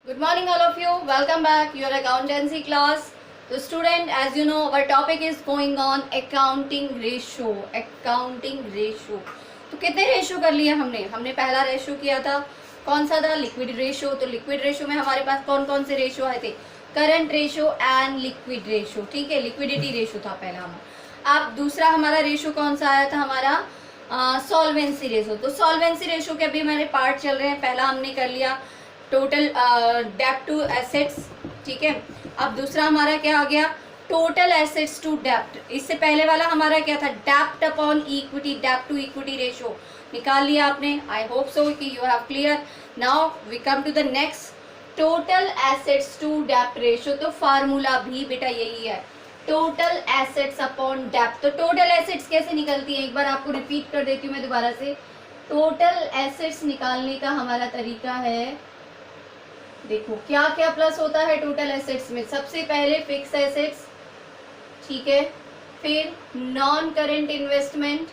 Good morning, all of you. Welcome back. Your accountancy class. So, student, as you know, our topic is going on accounting ratio. Accounting ratio. तो कितने ratio कर लिए हमने पहला ratio किया था, कौन सा था? Liquid ratio. तो लिक्विड रेशियो में हमारे पास कौन कौन से रेशियो आए थे? Current ratio and liquid ratio. ठीक है, लिक्विडिटी रेशियो था पहला हमारा. अब दूसरा हमारा रेशियो कौन सा आया था? हमारा सॉल्वेंसी रेशियो. तो सॉल्वेंसी रेशियो के अभी हमारे पार्ट चल रहे हैं. पहला हमने कर लिया टोटल डेप्ट टू एसेट्स. ठीक है, अब दूसरा हमारा क्या आ गया? टोटल एसेट्स टू डेप्ट. इससे पहले वाला हमारा क्या था? डेप्ट अपॉन इक्विटी, डेप्ट टू इक्विटी रेशियो निकाल लिया आपने. आई होप सो कि you have clear. Now we come to the next, total assets to डेप्ट रेशियो. तो फार्मूला भी बेटा यही है, टोटल एसेट्स अपॉन डेप्ट. तो टोटल एसेट्स कैसे निकलती है, एक बार आपको रिपीट कर देती हूँ मैं दोबारा से. टोटल एसेट्स निकालने का हमारा तरीका है, देखो क्या क्या प्लस होता है टोटल एसेट्स में. सबसे पहले फिक्स एसेट्स, ठीक है, फिर नॉन करेंट इन्वेस्टमेंट,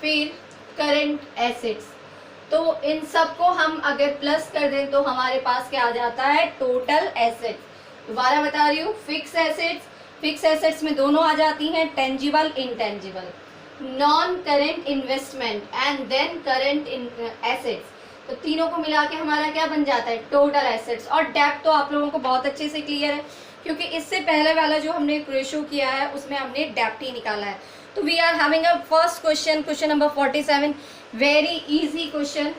फिर करंट एसेट्स. तो इन सबको हम अगर प्लस कर दें तो हमारे पास क्या आ जाता है? Total assets. दोबारा बता रही हूँ, फिक्स एसेट्स में दोनों आ जाती हैं, tangible intangible, non current investment and then current assets. तो तीनों को मिला के हमारा क्या बन जाता है? Total assets. और डेप्ट तो आप लोगों को बहुत अच्छे से क्लियर है, क्योंकि इससे पहले वाला जो हमने रेशियो किया है उसमें हमने डेप्ट ही निकाला है. तो we are having a first question number 47. Very easy question,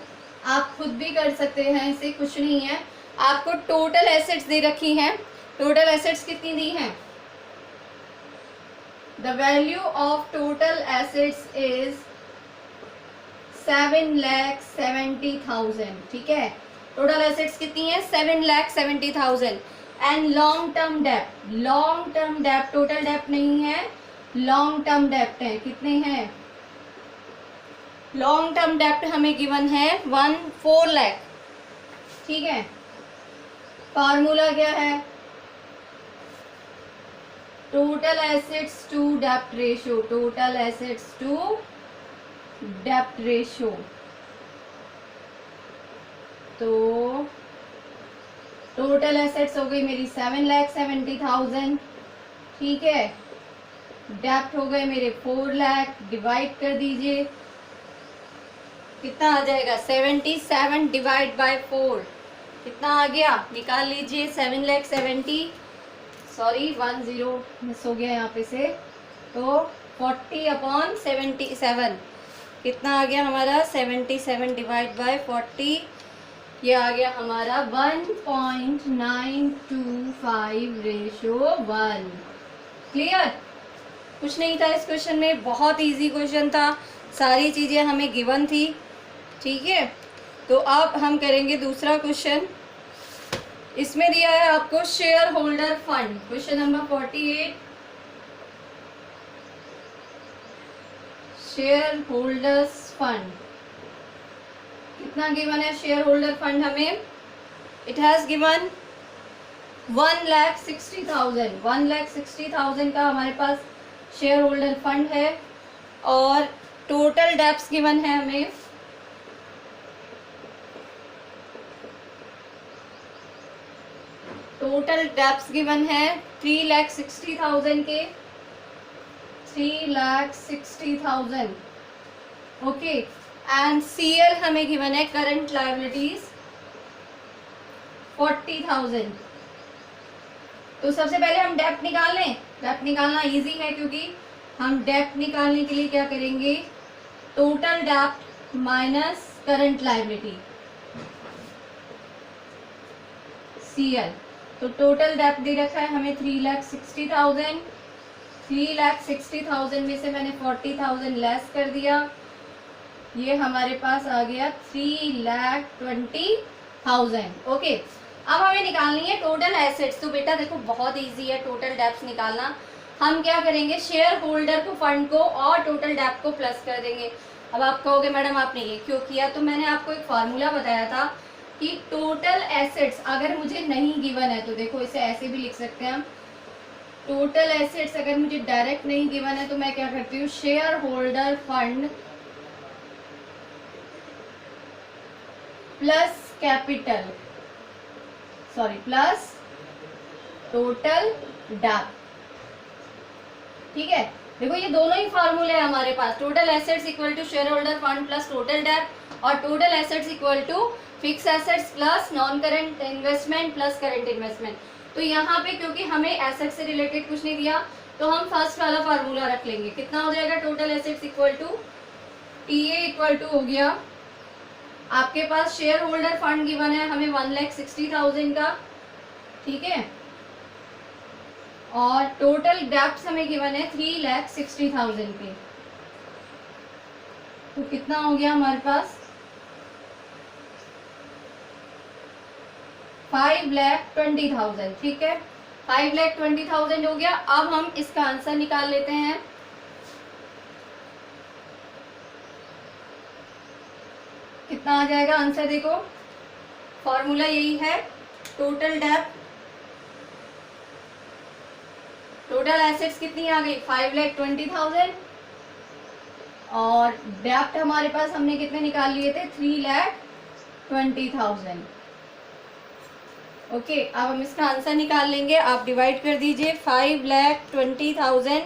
आप खुद भी कर सकते हैं, इसे कुछ नहीं है. आपको टोटल एसेट्स दे रखी हैं. टोटल एसेट्स कितनी दी हैं? The value of total assets is 7,70,000. ठीक है, टोटल एसेट्स कितनी है? 7,70,000. एंड लॉन्ग टर्म डेप्ट, टोटल डेप्ट नहीं है, लॉन्ग टर्म डेप्ट है. कितने हैं? लॉन्ग टर्म डेप्ट हमें गिवन है 4 लाख. ठीक है, फार्मूला क्या है? टोटल एसेट्स टू डेप्ट रेशियो, टोटल एसेट्स टू डेप्ट रेशियो. तो टोटल एसेट्स हो गई मेरी 7,70,000. ठीक है, डेप्ट हो गए मेरे 4 लाख. डिवाइड कर दीजिए, कितना आ जाएगा? 77 डिवाइड बाय 4 कितना आ गया? निकाल लीजिए. 7,70,000, सॉरी 10 मिस हो गया यहाँ पे से. तो 40/77 कितना आ गया हमारा? 77 डिवाइड बाय 40, ये आ गया हमारा 1.925:1. क्लियर? कुछ नहीं था इस क्वेश्चन में, बहुत इजी क्वेश्चन था, सारी चीज़ें हमें गिवन थी. ठीक है, तो अब हम करेंगे दूसरा क्वेश्चन. इसमें दिया है आपको share holder fund. Question number 48, share holders fund. कितना गिवन है शेयर होल्डर फंड हमें? It has given 1,60,000. 1,60,000 का हमारे पास शेयर होल्डर फंड है. और टोटल डेप्ट्स गिवन है हमें, टोटल डेप्ट्स गिवन है 3,60,000 के, 3,60,000. ओके, एंड सीएल हमें गिवन है करंट लायबिलिटीज 40,000. तो सबसे पहले हम डेप्ट निकाल लें. डेप्ट निकालना इजी है, क्योंकि हम डेप्ट निकालने के लिए क्या करेंगे? टोटल डेप्ट माइनस करंट लायबिलिटी, सीएल. तो टोटल डेप्ट दे रखा है हमें 3,60,000. 3,60,000 में से मैंने 40,000 लेस कर दिया, ये हमारे पास आ गया 3,20,000. ओके, अब हमें निकालनी है टोटल एसेट्स. तो बेटा देखो बहुत इजी है टोटल डेप्ट्स निकालना. हम क्या करेंगे? शेयर होल्डर को, फंड को और टोटल डेप्ट को प्लस कर देंगे. अब आप कहोगे मैडम आपने ये क्यों किया? तो मैंने आपको एक फार्मूला बताया था कि टोटल एसेट्स अगर मुझे नहीं गिवन है, तो देखो इसे ऐसे भी लिख सकते हैं हम. टोटल एसेट्स अगर मुझे डायरेक्ट नहीं गिवन है तो मैं क्या करती हूँ? Share holder fund plus capital, plus total डेप्थ। ठीक है, देखो ये दोनों ही फार्मूले हैं हमारे पास, total assets equal to share holder fund plus total डेप्थ, और total assets equal to fix assets plus non current investment plus current investment. तो यहाँ पे क्योंकि हमें एसेट से रिलेटेड कुछ नहीं दिया, तो हम फर्स्ट वाला फार्मूला रख लेंगे। कितना हो जाएगा, total assets equal to TA equal to हो गया आपके पास शेयर होल्डर फंड गिवन है हमें 1,60,000 का, ठीक है, और टोटल डेप्ट हमें गिवन है 3,60,000 के। तो कितना हो गया हमारे पास 5,20,000। ठीक है, 5,20,000 हो गया। अब हम इसका आंसर निकाल लेते हैं। कितना आ जाएगा आंसर, देखो फॉर्मूला यही है, टोटल डेप्ट, टोटल एसेट्स कितनी आ गई 5,20,000, और डेप्ट हमारे पास हमने कितने निकाल लिए थे 3,20,000। ओके, अब हम इसका आंसर निकाल लेंगे। आप डिवाइड कर दीजिए 5,20,000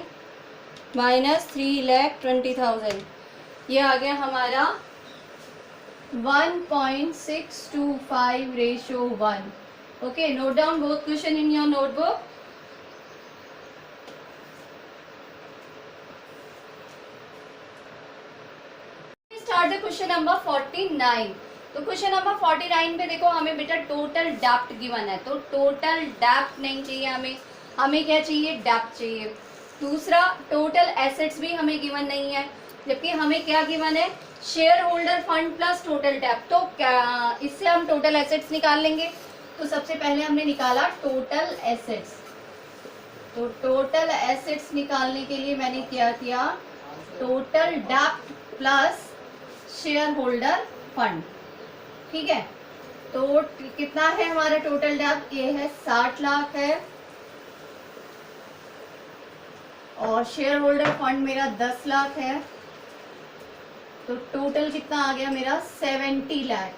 माइनस 3,20,000, ये आ गया हमारा 1.625:1। Okay, note down both question in your notebook. Start the question number 49। तो क्वेश्चन नंबर 49 पे देखो हमें बेटा टोटल डेप्ट गिवन है, तो टोटल डेप्ट नहीं चाहिए हमें, हमें क्या चाहिए, डेप्ट चाहिए। दूसरा, टोटल एसेट्स भी हमें गिवन नहीं है, जबकि हमें क्या गिवन है, share holder fund plus total डेप्ट। तो क्या इससे हम टोटल एसेट्स निकाल लेंगे। तो सबसे पहले हमने निकाला टोटल एसेट्स। तो टोटल एसेट्स निकालने के लिए मैंने क्या किया, टोटल डेप्ट प्लस शेयर होल्डर फंड। ठीक है, तो कितना है हमारा टोटल डेप्ट, ये है 60 लाख है, और शेयर होल्डर फंड मेरा 10 लाख है। तो टोटल कितना आ गया मेरा 70 लाख।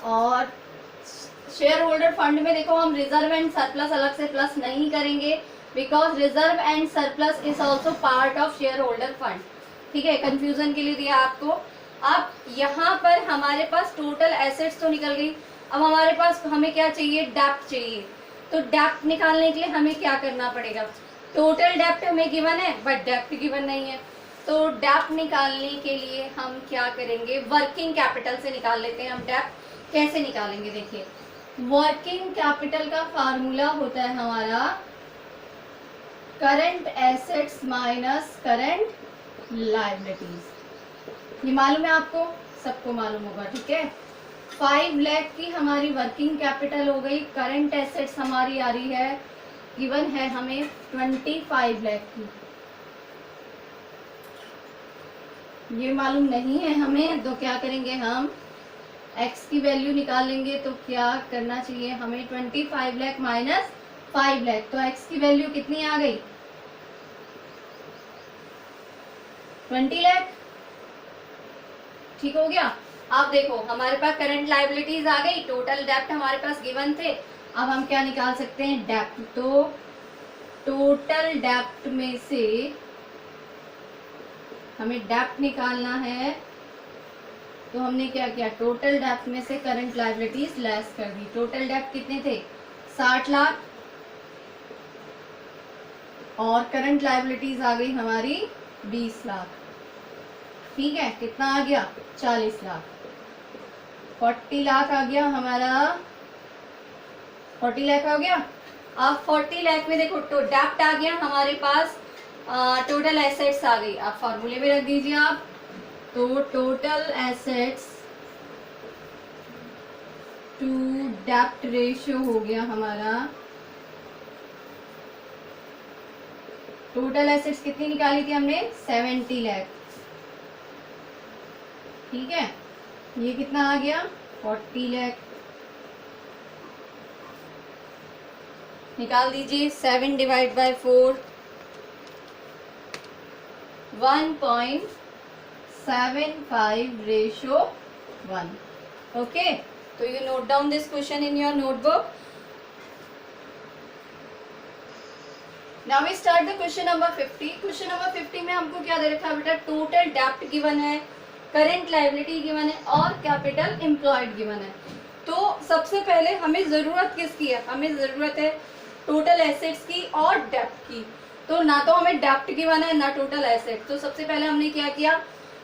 और शेयर होल्डर फंड में देखो हम रिजर्व एंड सरप्लस अलग से प्लस नहीं करेंगे, because reserve and surplus is also part of share holder fund. ठीक है, कंफ्यूजन के लिए दिया आपको। अब यहाँ पर हमारे पास टोटल एसेट्स तो निकल गई, अब हमारे पास हमें क्या चाहिए, डेप्ट चाहिए। तो डेप्ट निकालने के लिए हमें क्या करना पड़ेगा, टोटल डेप्ट हमें गिवन है बट डेप्ट गिवन नहीं है। तो डेप्ट निकालने के लिए हम क्या करेंगे, वर्किंग कैपिटल से निकाल लेते हैं हम डेप्ट। कैसे निकालेंगे, देखिए वर्किंग कैपिटल का फार्मूला होता है हमारा current assets minus current liabilities. ये मालूम है आपको, सबको मालूम होगा। ठीक है, 5 लाख की हमारी वर्किंग कैपिटल हो गई, करंट एसेट्स हमारी आ रही है, गिवन है हमें 25 लाख की। ये मालूम नहीं है हमें, तो क्या करेंगे हम x की वैल्यू निकालेंगे। तो क्या करना चाहिए हमें, 25 लाख माइनस 5 लाख, तो x की वैल्यू कितनी आ गई 20 लाख। ठीक हो गया। अब देखो हमारे पास करंट लायबिलिटीज आ गई, टोटल डेप्ट हमारे पास गिवन थे। अब हम क्या निकाल सकते हैं, डेप्ट। तो टोटल डेप्ट में से हमें डेप्ट निकालना है, तो हमने क्या किया, टोटल डेप्ट में से करंट लायबिलिटीज लेस कर दी। टोटल डेप्ट कितने थे 60 लाख, और करंट लायबिलिटीज आ गई हमारी 20 लाख। ठीक है, कितना आ गया 40 लाख, 40 लाख आ गया हमारा, 40 लाख आ गया। अब 40 लाख में देखो तो डेप्ट आ गया हमारे पास, टोटल एसेट्स आ गई। आप फॉर्मूले में रख दीजिए आप, तो टोटल एसेट्स टू डेप्ट रेशियो हो गया हमारा, टोटल एसेट्स कितनी निकाली थी हमने 70 लाख। ठीक है, ये कितना आ गया 40 लाख, निकाल दीजिए 7 डिवाइड बाय 4, 1.75:1। ओके, तो you note down this question in your notebook. Now we start the question number 50. Question number 50 में हमको क्या दे रखा है बेटा? टोटल डेप्ट गिवन है, करेंट लायबिलिटी गिवन है और कैपिटल एम्प्लॉयड गिवन है. तो सबसे पहले हमें ज़रूरत किसकी है? हमें ज़रूरत है टोटल एसेट्स की और डेप्ट की. तो ना तो हमें डेप्ट गिवन है ना टोटल एसेट. तो सबसे पहले हमने क्या किया?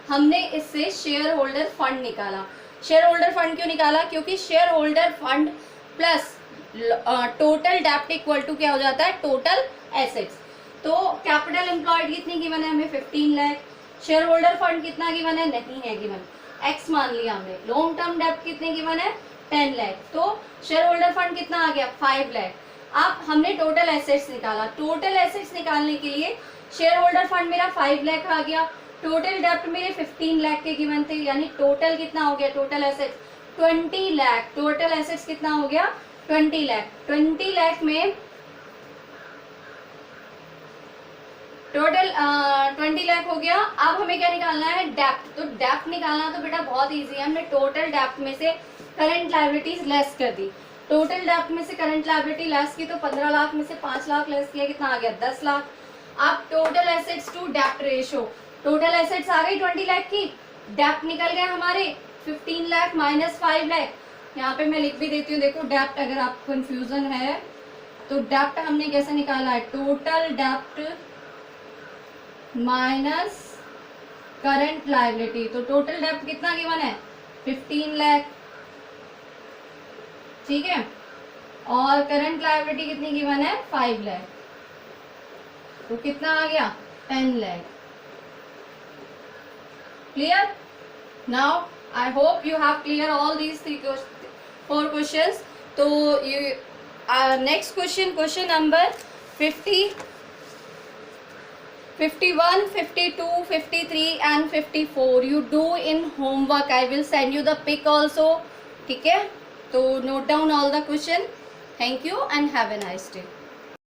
हमने इससे शेयर होल्डर फंड निकाला. शेयर होल्डर फंड क्यों निकाला? क्योंकि share holder fund plus total डेप्ट इक्वल टू क्या हो जाता है? Total assets. तो कैपिटल एम्प्लॉयड कितनी गिवन है? हमें 15 लाख. शेयर होल्डर फंड कितना गिवन है? नहीं है गिवन, एक्स मान लिया हमने. लॉन्ग टर्म डेप्ट कितने गिवन है? 10 लाख. तो शेयर होल्डर फंड कितना आ गया? 5 लाख. अब हमने टोटल एसेट्स निकाला. टोटल एसेट्स निकालने के लिए शेयर होल्डर फंड मेरा 5 लाख आ गया, टोटल डेप्ट मेरे 15 लाख के गिवन थे, यानी टोटल कितना हो गया? Total assets 20 lakh. Total assets कितना हो गया? 20 लाख. 20 लाख में टोटल 20 लाख हो गया. अब हमें क्या निकालना है? डेप्ट. तो डेप्ट निकालना तो बेटा बहुत इजी है. हमने टोटल डेप्ट में से करंट लायबिलिटीज लेस कर दी. टोटल डेप्ट में से करंट लायबिलिटी लेस की तो 15 लाख में से 5 लाख लेस किया, कितना आ गया? 10 लाख. अब टोटल एसेट्स टू डेप्ट रेशो. टोटल एसेट्स आ गई 20 लाख की, डेप्ट निकल गए हमारे 15 लाख माइनस 5 लाख. यहाँ पे मैं लिख भी देती हूँ, देखो डेप्ट, अगर आपको कंफ्यूजन है तो डेप्ट हमने कैसे निकाला है? टोटल डेप्ट माइनस करंट लायबिलिटी. तो टोटल डेप्ट कितना गिवन है? 15 लाख. ठीक है, और करंट लायबिलिटी कितनी गिवन है? 5 लाख. तो कितना आ गया? 10 lakh. Clear? Now I hope you have clear all these 4 questions. तो you next question number 50, 51, 52, 53 and 54 you do in homework. I will send you the pic also. ठीक है, तो note down all the question. Thank you and have a nice day.